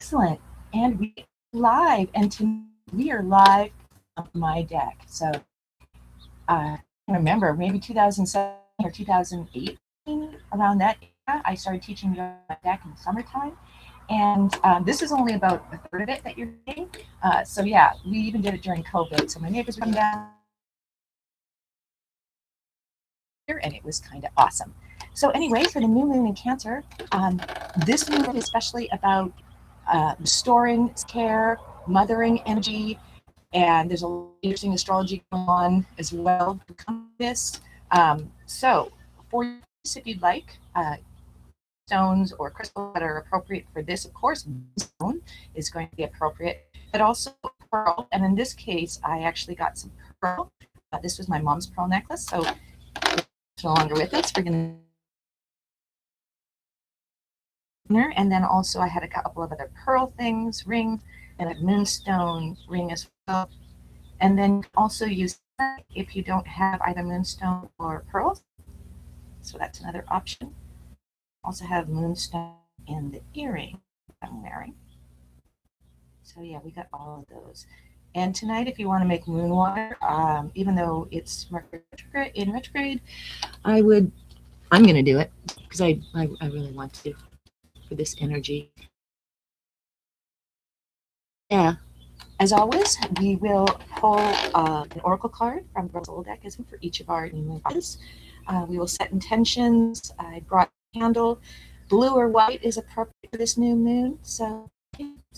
Excellent. And we live, and tonight we are live on my deck. So I remember maybe 2007 or 2018, around that era, I started teaching yoga on my deck in the summertime. And this is only about a third of it that you're getting. So yeah, we even did it during COVID. So my neighbors would come down here, and it was kind of awesome. So anyway, for the new moon in Cancer, this new moon is especially about restoring care, mothering energy, and there's a lot of interesting astrology going on as well to come to this. So for this, if you'd like, stones or crystals that are appropriate for this, of course, stone is going to be appropriate, but also pearl. And in this case, I actually got some pearl. This was my mom's pearl necklace, so it's no longer with us. We're going to, and then also I had a couple of other pearl things, ring, and a moonstone ring as well. And then you can also use that if you don't have either moonstone or pearls. So that's another option. Also have moonstone in the earring I'm wearing. So yeah, we got all of those. And tonight, if you want to make moon water, even though it's Mercury in retrograde, I'm going to do it because I really want to for this energy. Yeah. As always, we will pull an oracle card from the soul deck for each of our new moon phases. We will set intentions. I brought a candle. Blue or white is appropriate for this new moon. So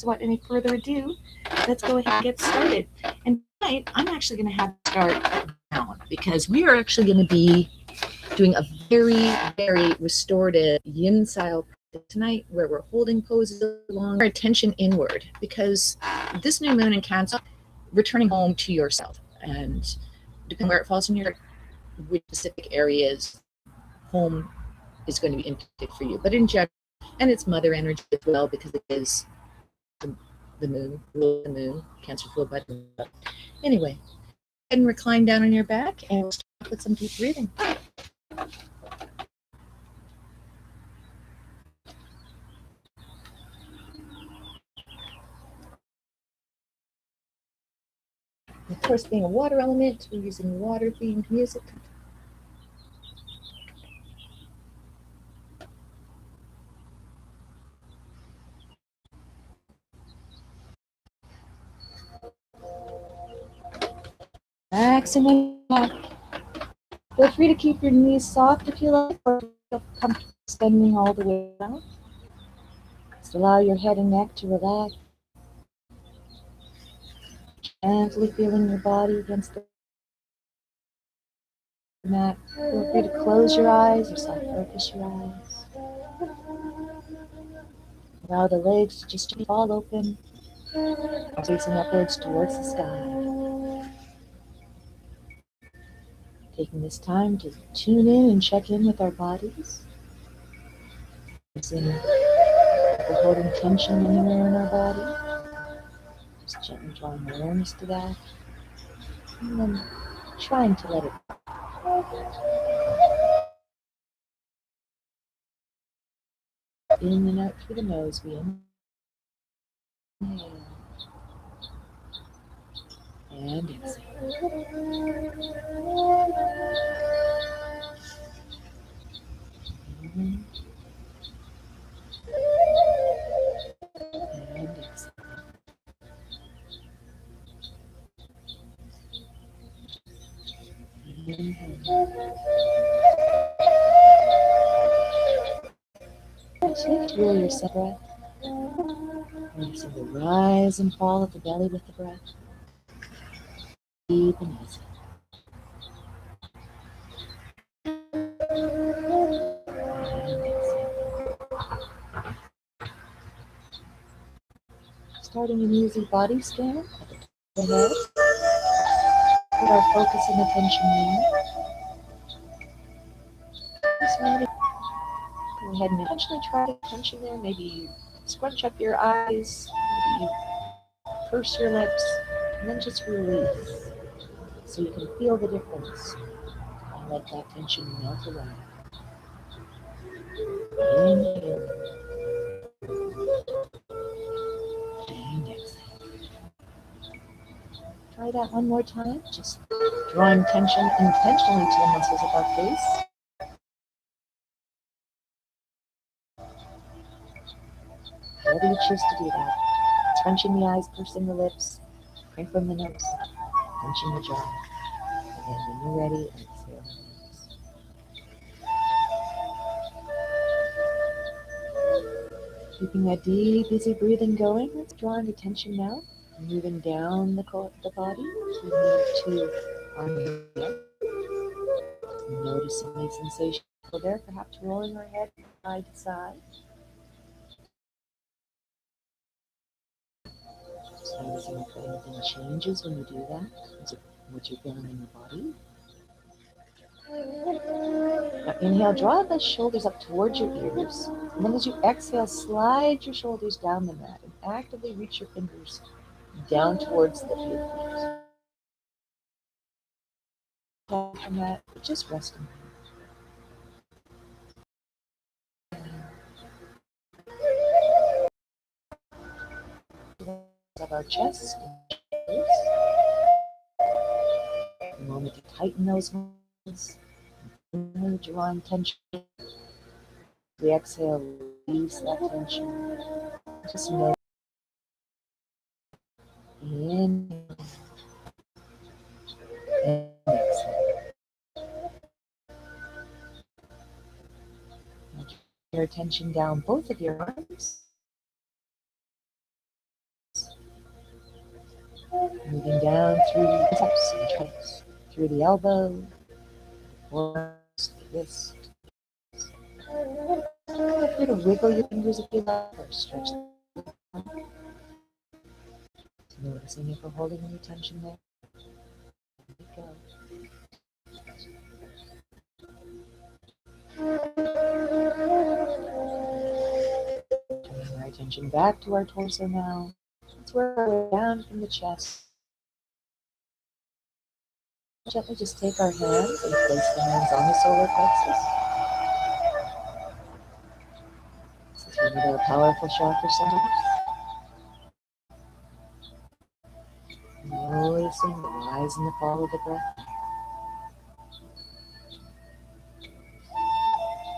without any further ado, let's go ahead and get started. And tonight, I'm actually going to have to start down because we are actually going to be doing a very, very restorative yin style tonight, where we're holding poses along our attention inward, because this new moon in Cancer, returning home to yourself, and depending where it falls in your which specific areas, home is going to be impacted for you. But in general, and it's mother energy as well, because it is the moon, Cancer ruled by the moon. Anyway, go ahead and recline down on your back, and we'll start with some deep breathing. Of course, being a water element, we're using water-themed music. Relaxing and back. Feel free to keep your knees soft if you like, or feel comfortable extending all the way down. Just allow your head and neck to relax. Gently feeling your body against the mat. Feel free to close your eyes or soft focus your eyes. Allow the legs to just fall open, facing upwards towards the sky. Taking this time to tune in and check in with our bodies. Using we're holding tension anywhere in our body. Just gently drawing awareness to that. And then trying to let it go. In and out through the nose, we inhale. And exhale. And exhale. Shift really your set breath. Noticing the rise and fall of the belly with the breath. Deep and easy. Starting an easy body scan at the top of the head. Put our focus and attention there. Just maybe go ahead and intentionally try to attention there. Maybe scrunch up your eyes, maybe purse your lips, and then just release so you can feel the difference and let that tension melt away. Inhale. that one more time. Just drawing tension intentionally to the muscles of our face. However you choose to do that. Crunching the eyes, pursing the lips, crinkling the nose, clenching the jaw. And when you're ready, exhale. Keeping that deep, easy breathing going. Let's draw the attention now. Moving down the body to our neck. Noticing the sensation there, perhaps rolling our head side to side. Just noticing if anything changes when you do that. What you're feeling in your body. Now inhale, draw the shoulders up towards your ears. And then as you exhale, slide your shoulders down the mat and actively reach your fingers down towards the feet. From that, just resting. Of our chest and shoulders. A moment to tighten those muscles. Drawing tension. We exhale, release that tension. Just know. Inhale. And exhale. Now your attention down both of your arms. Moving down through the biceps and triceps, through the elbow, forearms, wrist. Feel free to wiggle your fingers if you like, or stretch them. Noticing if we're holding any tension there. There we go. Turning our attention back to our torso now. Let's work our way down from the chest. Gently just take our hands and place the hands on the solar plexus. This is one of our powerful chakra centers. Noticing the rise and the fall of the breath.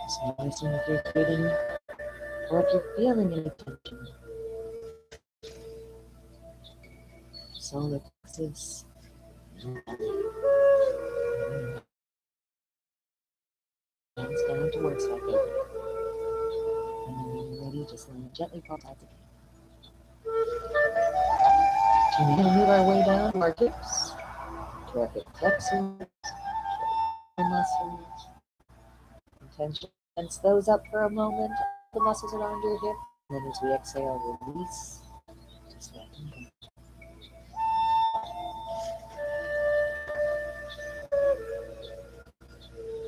Just noticing if you're creating or if you're feeling any tension. Solar plexus. Hands down towards that baby. And then when you're ready, just gently pop out again. And we're going to move our way down to our hips, to our hip flexors, to our muscles. Intention. Tense those up for a moment, the muscles around your hip. And then as we exhale, release. Just let them go.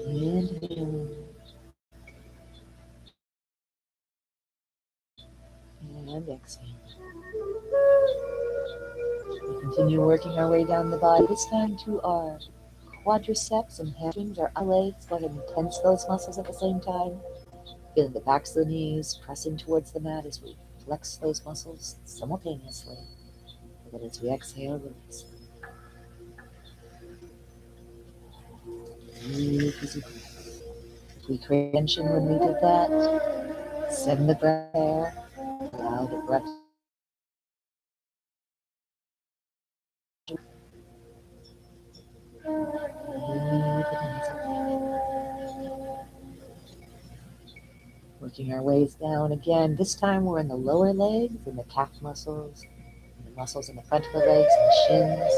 Inhale. And exhale. We continue working our way down the body, this time to our quadriceps and hamstrings, our legs. Go ahead and tense those muscles at the same time. Feeling the backs of the knees pressing towards the mat as we flex those muscles simultaneously. And then as we exhale, release. Easy breath. If we create tension when we did that, send the breath there. Allow the breath. Working our ways down again. This time we're in the lower legs and the calf muscles, and the muscles in the front of the legs and the shins,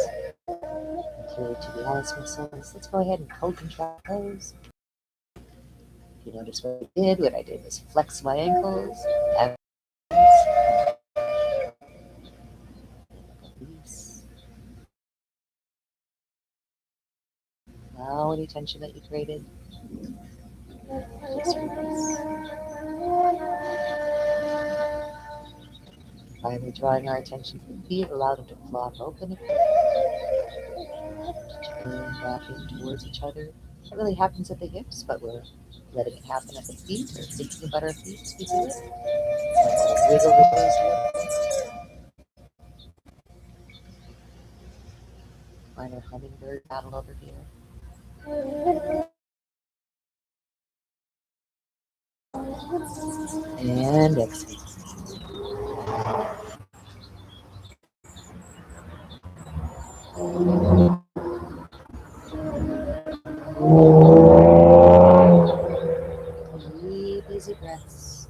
and through to the ass muscles. Let's go ahead and co-contract those. If you notice what I did was flex my ankles, and release. Allow any tension that you created. Just release. Finally drawing our attention to the feet, allow them to flop open again. Turn back in towards each other. It really happens at the hips, but we're letting it happen at the feet. We're thinking about our feet as we do it. Wiggle the toes. find our hummingbird paddle over here. And exhale. Deep, easy breaths.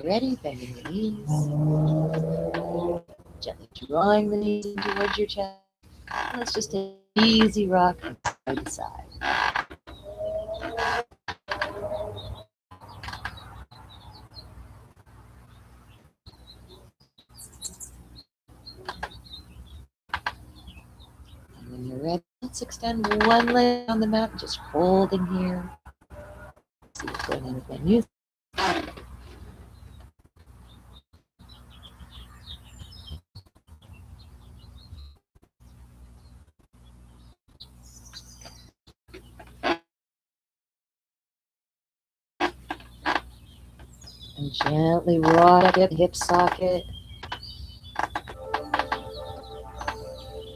Ready, bending the knees. Gently drawing the knees in towards your chest. Let's just take an easy rock side to side. And when you're ready, let's extend one leg on the mat, just holding here. See what's going on with my knees. And gently rock up the hip socket.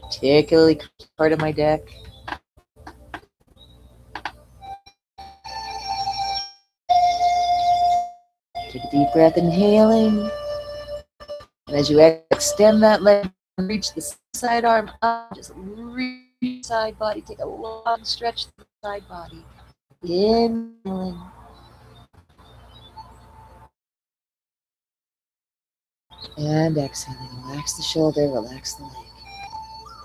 Particularly part of my deck. Take a deep breath, inhaling. And as you extend that leg, reach the side arm up, just reach the side body. Take a long stretch through the side body. Inhaling. And exhaling. Relax the shoulder, relax the leg.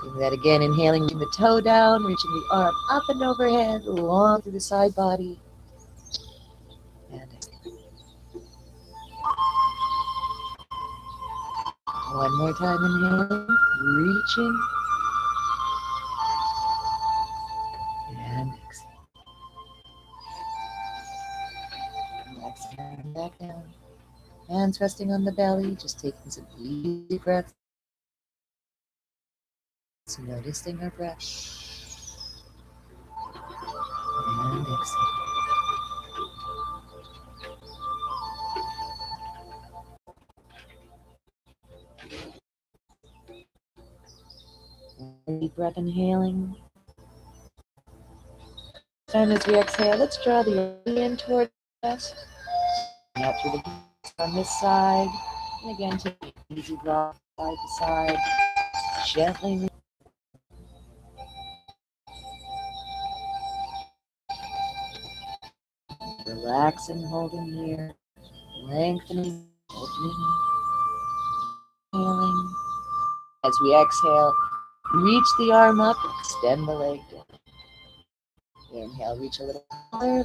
Do that again, inhaling, reaching the toe down, reaching the arm up and overhead, long through the side body. And exhale. One more time, inhaling, reaching. And exhale. Relax the arm back down. Hands resting on the belly, just taking some easy breaths. So noticing our breath. And exhale. Deep breath, inhaling. And as we exhale, let's draw the in toward us. Out through the breath on this side. And again, take an easy rock side to side. Gently. Relaxing, holding here. Lengthening, opening. Inhaling. As we exhale, reach the arm up, extend the leg down. Inhale, reach a little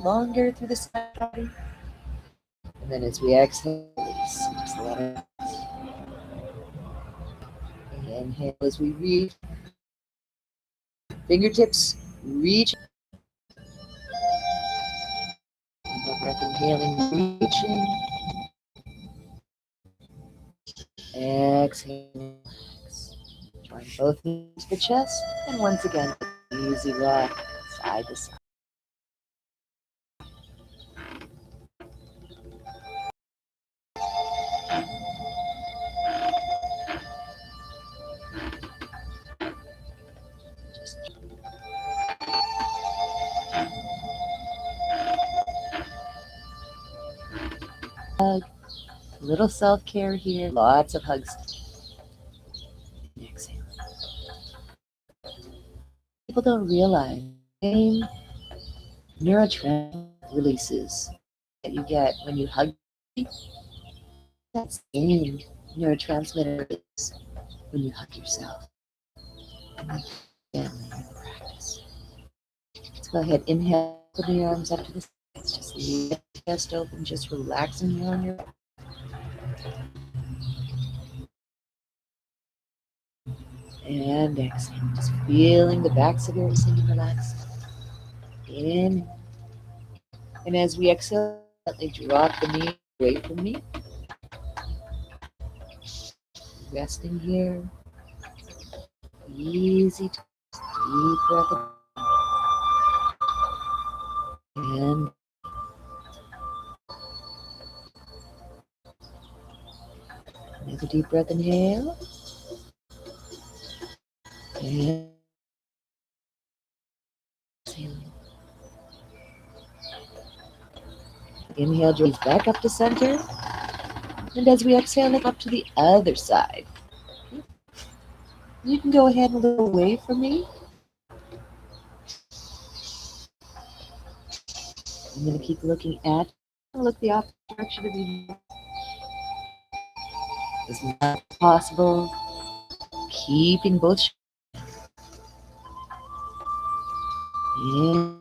longer through the side body. And then as we exhale, release. Just let it out. Inhale as we reach. Fingertips reach. Breath inhaling, reaching. Exhale. Join both knees to the chest. And once again, easy rock side to side. Hug. A little self-care here. Lots of hugs. Exhale. People don't realize the neurotransmitter releases that you get when you hug. That same neurotransmitter is when you hug yourself. Gently in the practice. Let's go ahead. Inhale. Put the arms up to the sides. Just leave the chest open. Just relaxing here on your. And exhale. Just feeling the backs of your ears and relax. In. And as we exhale, gently drop the knee away from me. Resting here. Easy. Deep breath. And another deep breath, inhale. And exhaling. Inhale, draws back up to center. And as we exhale, look up to the other side. You can go ahead and look away from me. I'm going to keep looking at, look the opposite direction of you. As much as possible, keeping both in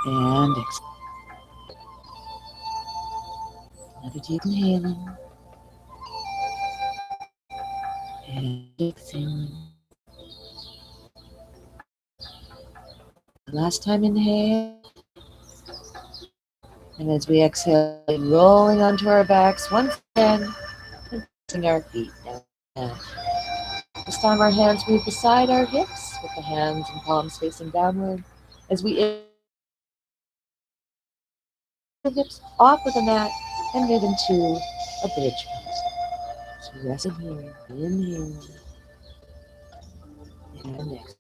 and exhale. Another deep inhaling and exhaling. Last time inhale. And as we exhale, rolling onto our backs once again, and pressing our feet down. This time our hands move beside our hips with the hands and palms facing downward. As we the hips off of the mat and move into a bridge pose. So rest in here, inhale, and exhale.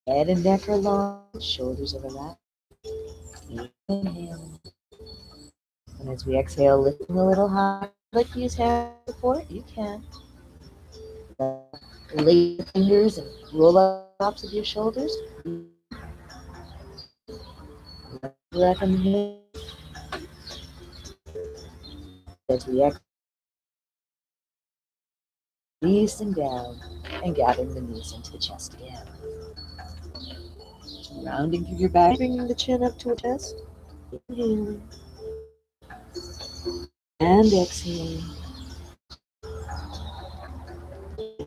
Head and neck are long, shoulders overlap. Inhale. And as we exhale, lifting a little higher, like to use hand support, you can. Lay your fingers and roll up the tops of your shoulders. Breath in. As we exhale, releasing down and gathering the knees into the chest again. Rounding through your back, bringing the chin up to a chest. Inhaling. And exhaling.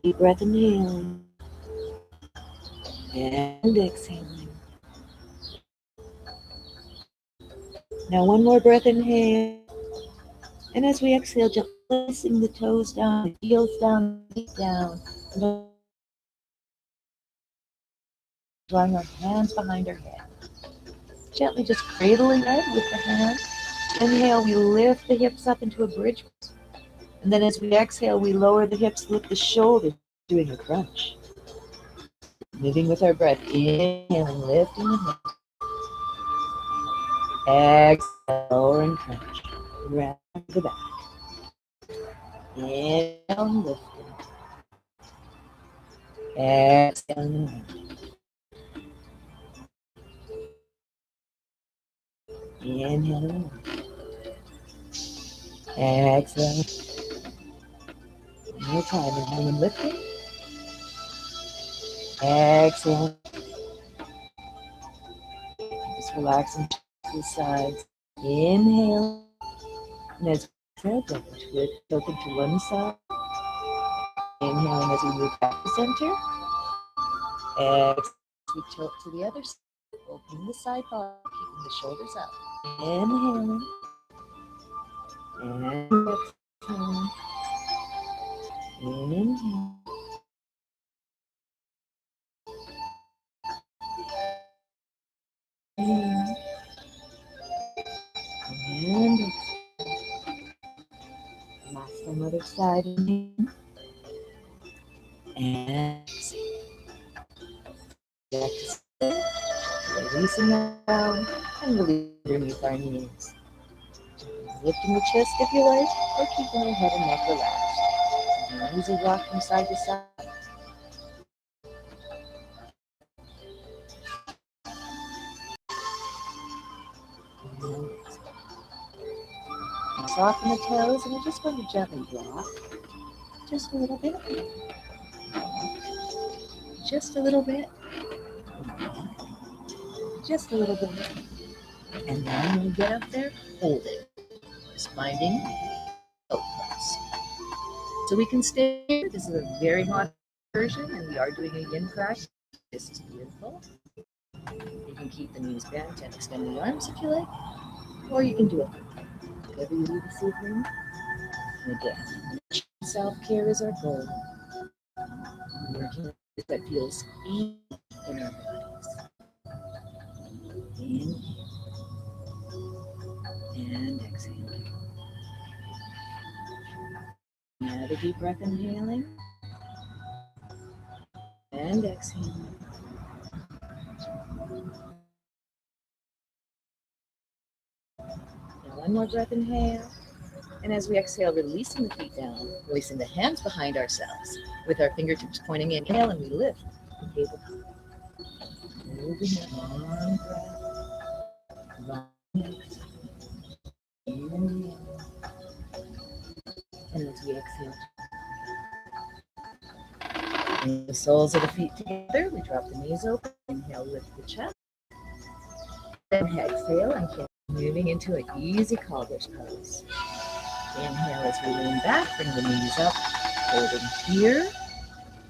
Deep breath, inhaling. And exhaling. Now one more breath, inhale. And as we exhale, just placing the toes down, the heels down, feet down. Drawing our hands behind our head. Gently just cradling it with the hands. Inhale, we lift the hips up into a bridge. And then as we exhale, we lower the hips, lift the shoulders, doing a crunch. Moving with our breath, inhaling, lifting the hips. Exhale, lower and crunch. Round the back. Inhale, lifting. Exhale, and inhale. Exhale. One more time. Inhale and lifting. Exhale. Just relaxing to the sides. Inhale. And as we exhale, tilt to one side. Inhaling as we move back to center. Exhale. We tilt to the other side. Opening the side body, keeping the shoulders up. Inhaling. And exhaling. Inhale. And exhale. Last time, other side. Inhale. And exhale. Back to center. Releasing down and releasing underneath our knees. Lifting the chest if you like, or keeping your head and neck relaxed. Knees are rocked from side to side. Soften the toes, and we're just going to gently rock. Just a little bit. Just a little bit. Just a little bit. And then when you get up there, hold it. Just finding place. So we can stay here. This is a very hot version, and we are doing a yin practice. This is beautiful. You can keep the knees bent and extend the arms if you like, or you can do it whatever you do this evening. And again, self-care is our goal. Working that feels easy in our bodies. Inhale and exhale. Another deep breath, inhaling and exhaling. Now one more breath, inhale. And as we exhale, releasing the feet down, releasing the hands behind ourselves with our fingertips pointing in. Inhale, and we lift the tabletop. Moving a long breath. Long inhale. And as we exhale, bring the soles of the feet together. We drop the knees open. Inhale, lift the chest. Then exhale and keep moving into an easy cobblers pose. Inhale as we lean back, bring the knees up, holding here.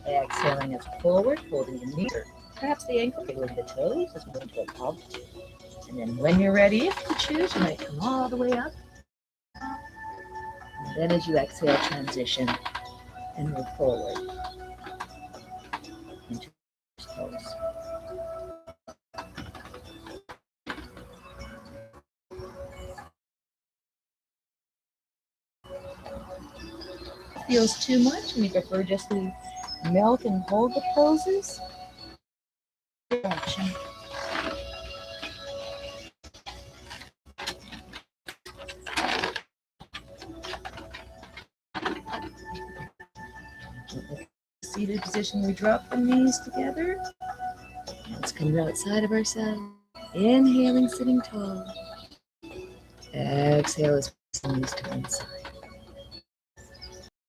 Exhaling us forward, holding the knee, or perhaps the ankle, wiggling the toes as we go into a cobbler. And then when you're ready, if you choose, you might come all the way up. And then as you exhale, transition and move forward into pose. Feels too much, we prefer just to melt and hold the poses. Action. Seated position, we drop the knees together. Hands come outside of ourselves. Inhaling, sitting tall. Exhale as we knees to one side.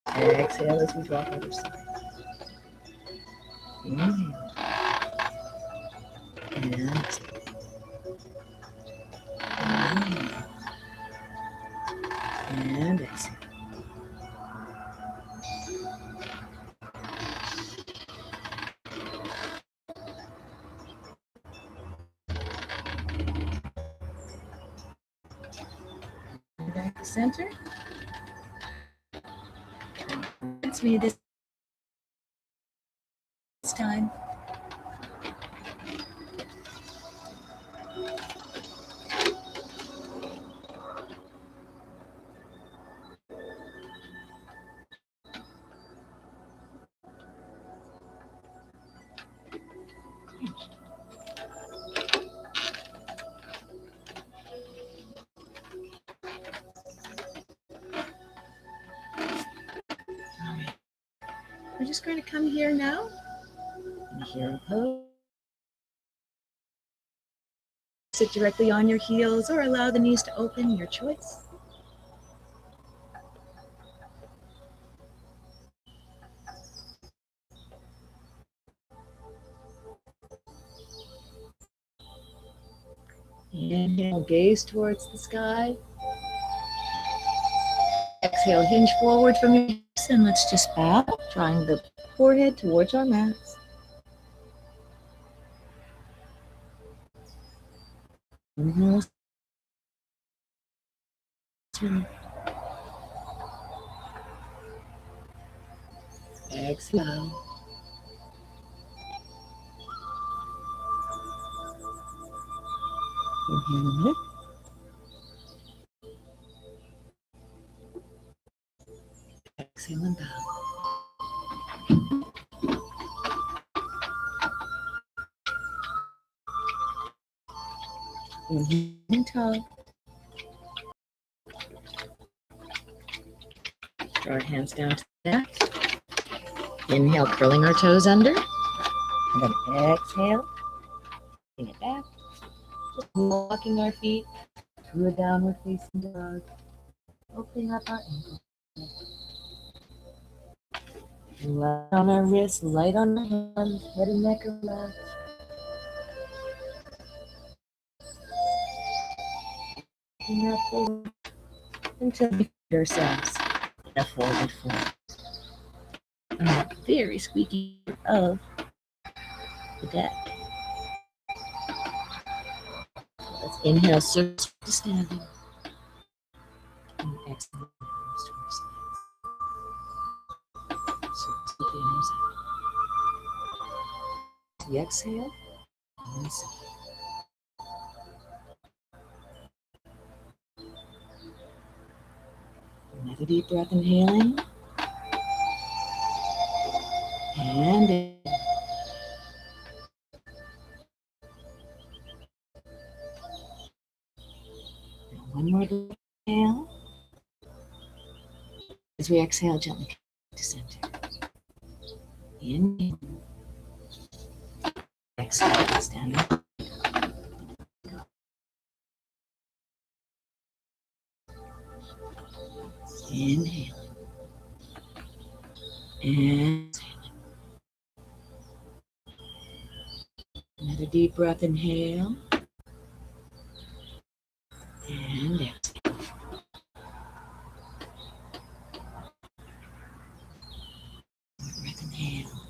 Exhale as we drop other side. Inhale. And exhale. Inhale. And exhale. Back to center. It's me this time. We're just going to come here now. And here in pose. Sit directly on your heels or allow the knees to open, your choice. Inhale, gaze towards the sky. Exhale, hinge forward from your hips, and let's just bow, drawing the forehead towards our mats. Inhale. Exhale. Inhale. Exhale and bow. Inhale and tall. Draw our hands down to the mat. Inhale, curling our toes under. And then exhale. Bring it back. Just walking our feet to a downward facing dog. Opening up our ankles. Light on our wrists, light on our hands, head and neck relaxed. Looking up forward until we find ourselves in a forward fold. A very squeaky of the deck. Let's inhale, circle to standing. And exhale, arms to our sides. Circle the arms out. We exhale, and sit. Another deep breath, inhaling. And one more inhale. As we exhale, gently come to center. Inhale. Exhale, stand up. Inhale. And exhale. Another deep breath, inhale. And exhale. Breath, inhale.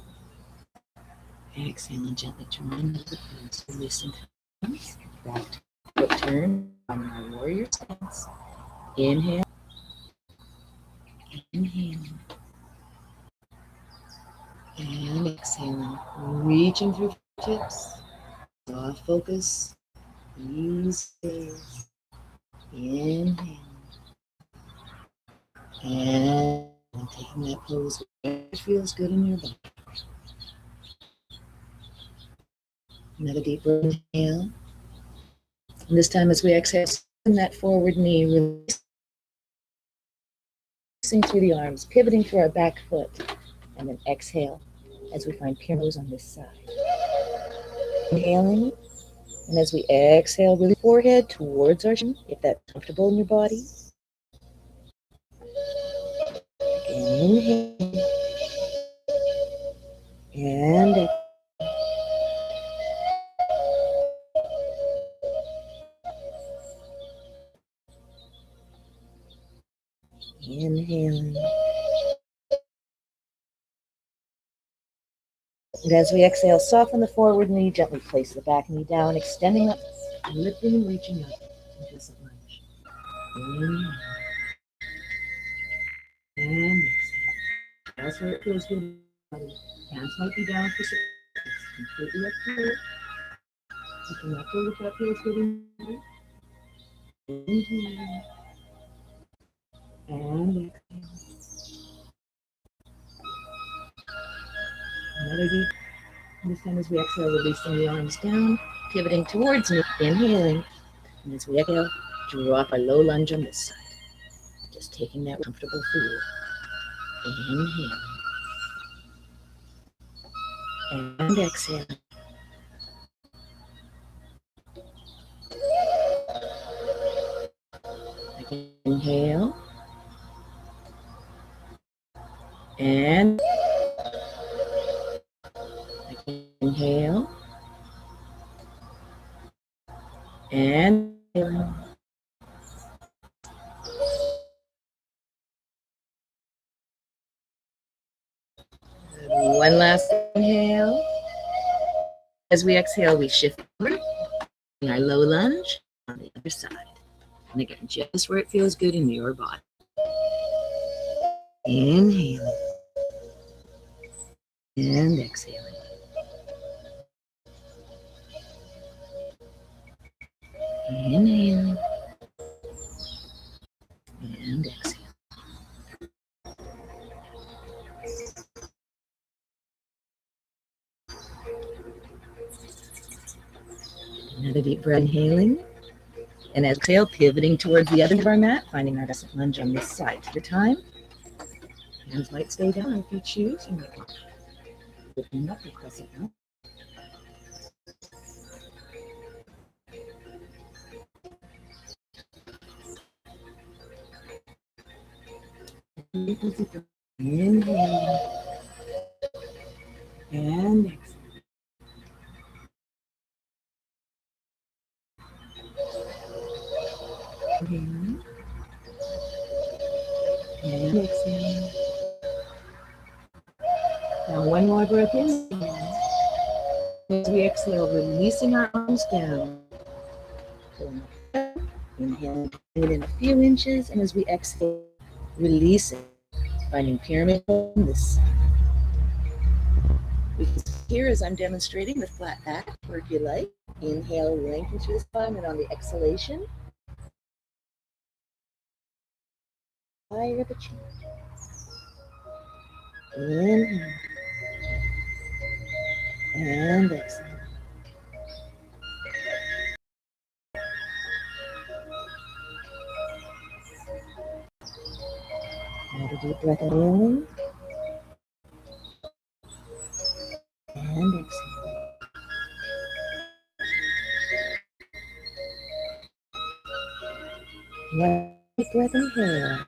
Exhale and gently drawn into the palms. Releasing hands. Back to foot turn on our warrior stance. Inhale. Inhale. And exhaling. Reaching through tips. Soft focus. Ease gaze. Inhale. And taking that pose where it feels good in your body. Another deep inhale. And this time as we exhale, send that forward knee, releasing through the arms, pivoting through our back foot. And then exhale as we find pyramids on this side. Inhaling. And as we exhale, really forehead towards our chin, if that's comfortable in your body. Inhale. And exhale. Inhaling. And as we exhale, soften the forward knee, gently place the back knee down, extending up, lifting and reaching up into a lunge. Inhale. And exhale. That's where it feels good. Hands might be down for support. It's completely up to you. You can let go if that feels good in you. Inhale. And exhale. Another deep. This time as we exhale, releasing the arms down, pivoting towards me, inhaling. And as we exhale, drop a low lunge on this side. Just taking that comfortable for you. Inhale. And exhale. Inhale. And inhale. And one last inhale. As we exhale, we shift over in our low lunge on the other side. And again, just where it feels good in your body. Inhaling. And exhaling. Inhaling. And exhaling. Another deep breath, inhaling. And exhale, pivoting towards the other end of our mat, finding our best lunge on this side. Take your time. Hands might stay down if you choose. You might want to open up or press it out. Inhale. And exhale. Inhale. And exhale. Now one more breath in. As we exhale, releasing our arms down. Inhale, bring it in a few inches, and as we exhale, release it. Finding pyramid on this side. We can here as I'm demonstrating the flat back, or if you like, inhale, lengthen through the spine, and on the exhalation, higher the chin. Inhale. And exhale. Another deep breath in. And exhale. One deep breath inhale.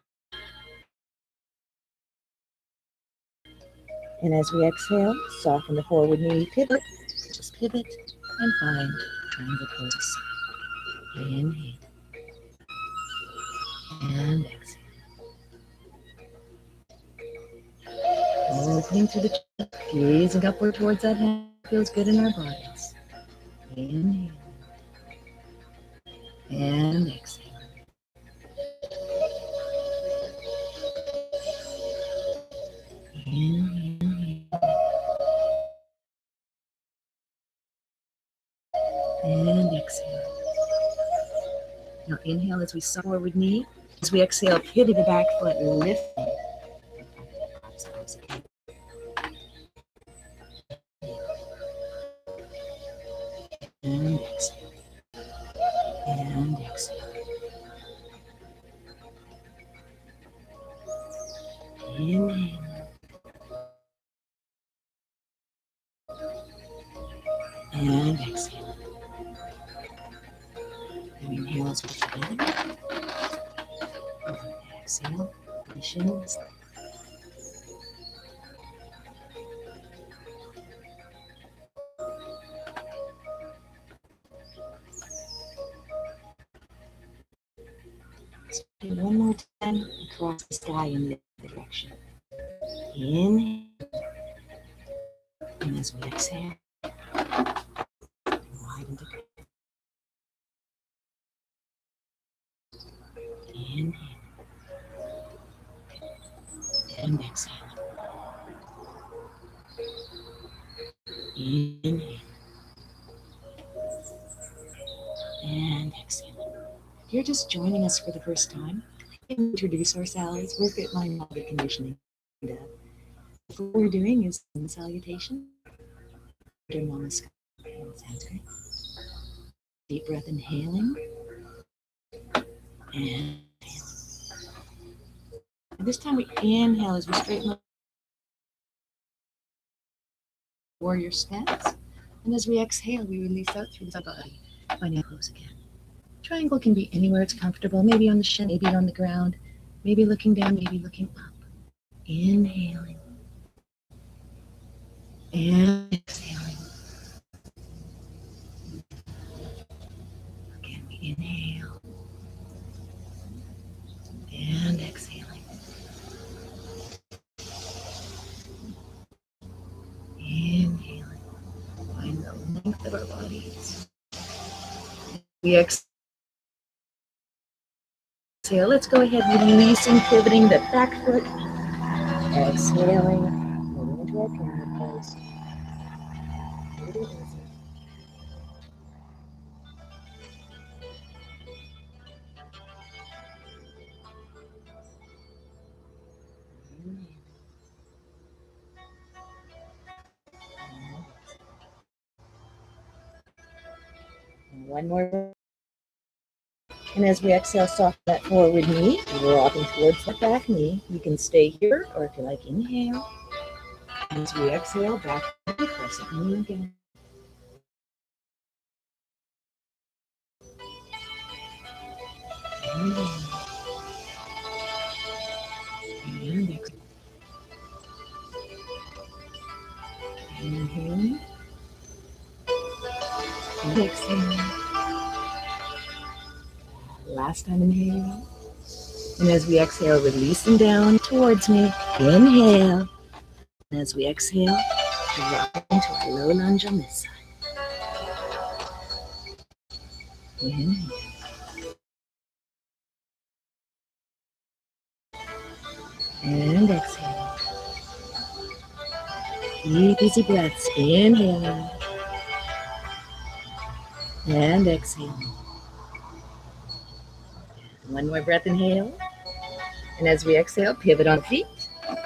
And as we exhale, soften the forward knee, pivot. Just pivot and find triangle pose. Inhale. And exhale. Opening to the chest, gazing upward towards that hand. Feels good in our bodies. Inhale. And exhale. Inhale. And exhale. Now inhale as we soften forward knee. As we exhale, pivot the back foot, lift. And exhale. And exhale. Inhale. And exhale. And inhale as we begin. Exhale. Positions. One more time across the sky in the direction. Inhale. And as we exhale, widen the breath. Inhale. And exhale. Inhale. And exhale. If you're just joining us for the first time, we can introduce ourselves. We're Fit Mind Body Conditioning. What we're doing is the salutation. Namaskar in Sanskrit. Deep breath inhaling and exhaling. And this time we inhale as we straighten up warrior stance. And as we exhale, we release out through the body. Finding close again. Triangle can be anywhere it's comfortable, maybe on the shin, maybe on the ground, maybe looking down, maybe looking up. Inhaling and exhaling. Again, we inhale and exhaling. Inhaling. Find the length of our bodies. We exhale. Let's go ahead, releasing, pivoting the back foot. Exhaling, moving into our pyramid pose. And one more. And as we exhale, soften that forward knee, rocking towards the back knee. You can stay here, or if you like, inhale. As we exhale, back to the crescent moon again. Inhale. And exhale. Inhaling. And exhaling. Last time inhaling. And as we exhale, releasing down towards me. Inhale. And as we exhale, drop into our low lunge on this side. Inhale. And exhale. Deep, easy breaths. Inhaling. And exhaling. One more breath, inhale. And as we exhale, pivot on feet,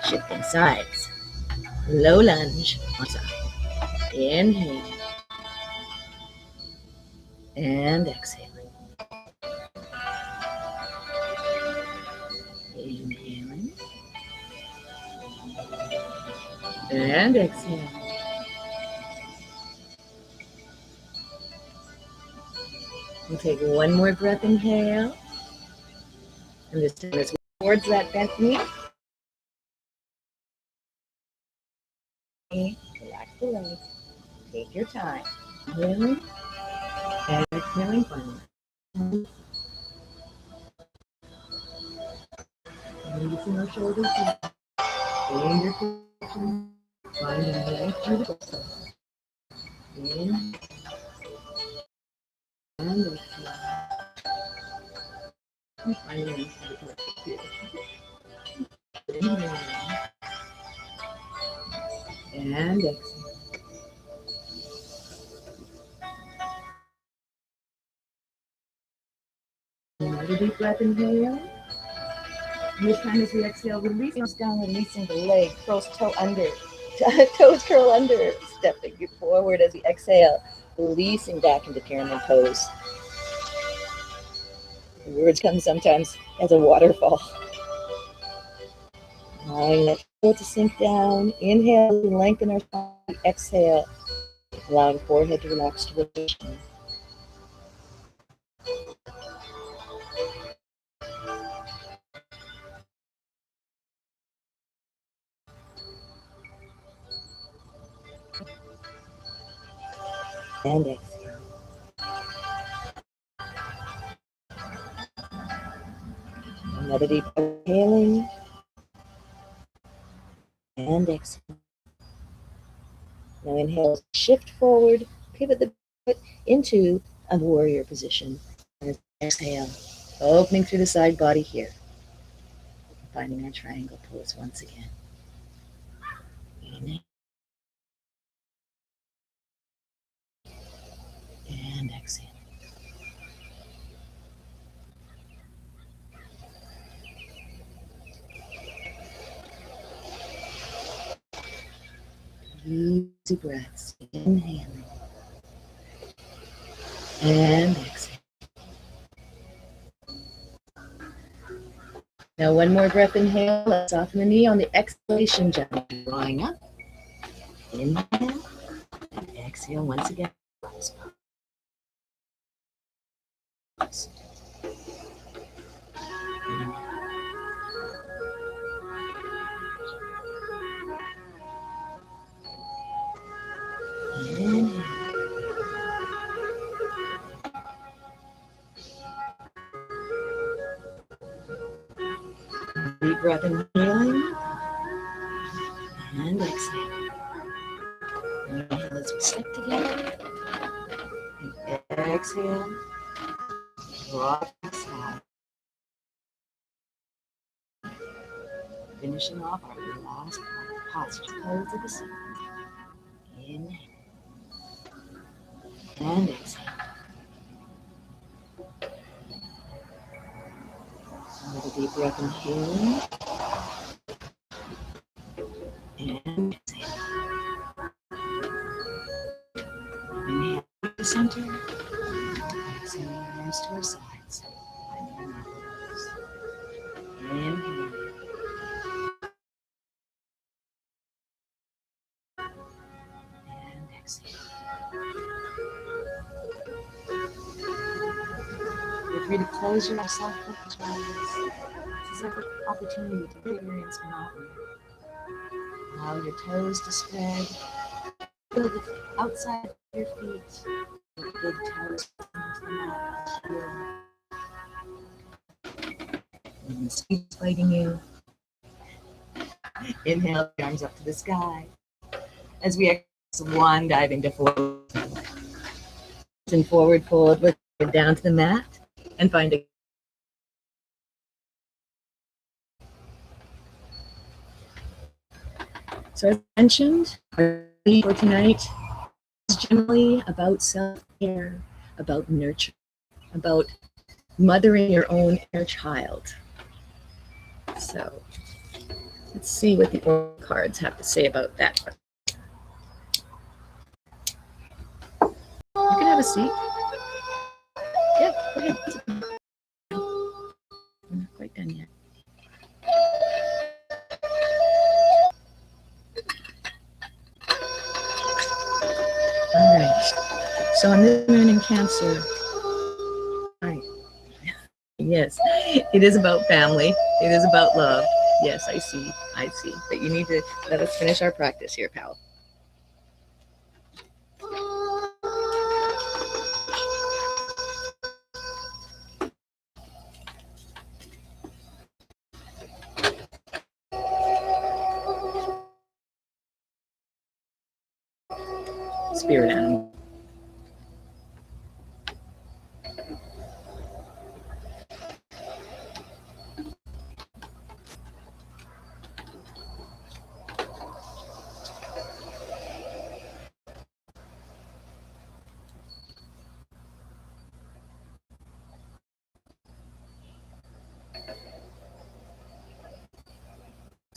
shifting sides. Low lunge on side. Inhale. And exhaling. Inhaling. And exhaling. We'll take one more breath, inhale. And this time as towards that bent knee. Relax the legs. Take your time. Inhaling. And exhaling finally. Releasing our shoulders back. In your position. Finding length through the torso. In. And exhale. And finding length through the torso. Inhale. And exhale. Another deep breath, inhale. And this time as we exhale, releasing us down, releasing the leg, curls toe under, toes curl under, stepping forward as we exhale, releasing back into pyramid pose. The words come sometimes as a waterfall. Allowing that foot to sink down. Inhale, we lengthen our spine. Exhale, allowing forehead to relax to rotation. And exhale. Another deep inhaling. And exhale. Now inhale, shift forward, pivot the foot into a warrior position. And exhale, opening through the side body here. Finding our triangle pose once again. Inhale. And exhale. Easy breaths. Inhaling. And exhale. Now one more breath, inhale. Let's soften the knee on the exhalation, gently drawing up. Inhale. And exhale once again. Deep breath, inhaling. And exhale. Inhale as we step together. And exhale. Draw to the side. Finishing off our last posture pose of the seat. Inhale. And exhale. Another deep breath, inhaling. And exhale. Inhale to the center. Exhale, arms to our sides. Finding our elbows. Inhale. And exhale. Feel free to close your soft-focused eyes. This is an opportunity to experience mountain. Allow your toes to spread. Feel the outside of your feet. Your big toes into the mat. And the squeeze fighting you. Inhale, the arms up to the sky. As we exhale, swan diving to forward. And forward fold with down to the mat and find a. So as I mentioned, our theme for tonight is generally about self-care, about nurture, about mothering your own inner child. So let's see what the oracle cards have to say about that. have a seat. Yeah, go ahead. I'm not quite done yet. All right. So on this moon in Cancer, right. Yes, it is about family. It is about love. Yes, I see. I see. But you need to let us finish our practice here, pal. Spirit animal.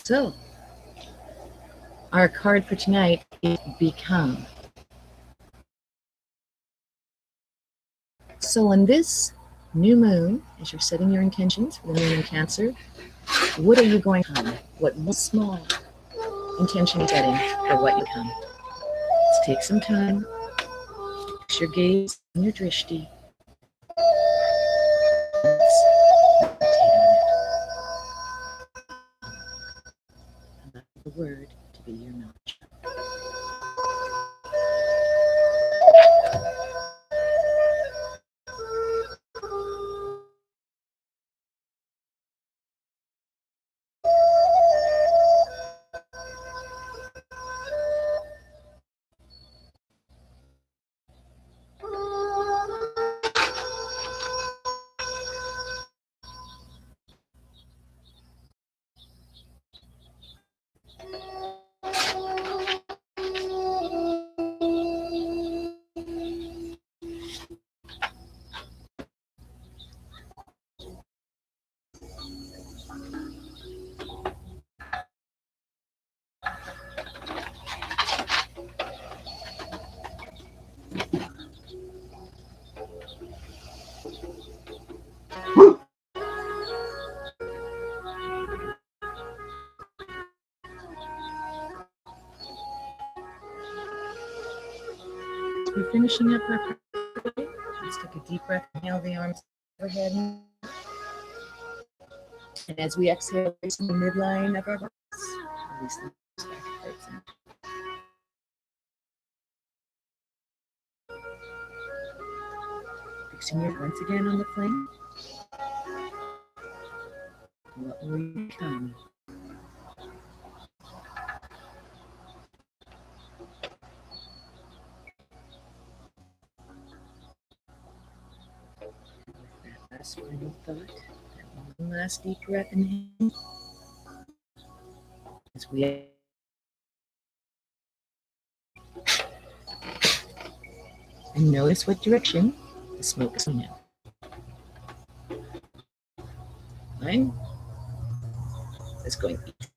So, our card for tonight is Become. So on this new moon, as you're setting your intentions for the moon in Cancer, what are you going to become? What one small intention you're setting for what you become? Let's take some time. Fix your gaze and your drishti. Let's meditate on it. Allow the word to be your knowledge. We're finishing up our practice. Let's take a deep breath. Inhale the arms overhead. And as we exhale, release the midline of our bodies. Release the fixing your once again on the flame. What will you become? That last final thought. One last deep breath in. As we and notice what direction the smoke is coming in. Right? It's going east.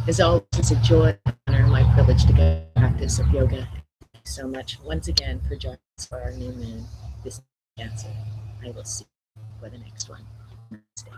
As always, it's a joy, honor, and my privilege to get practice of yoga. Thank you so much once again for joining us for our new moon this Cancer. I will see you for the next one. Namaste.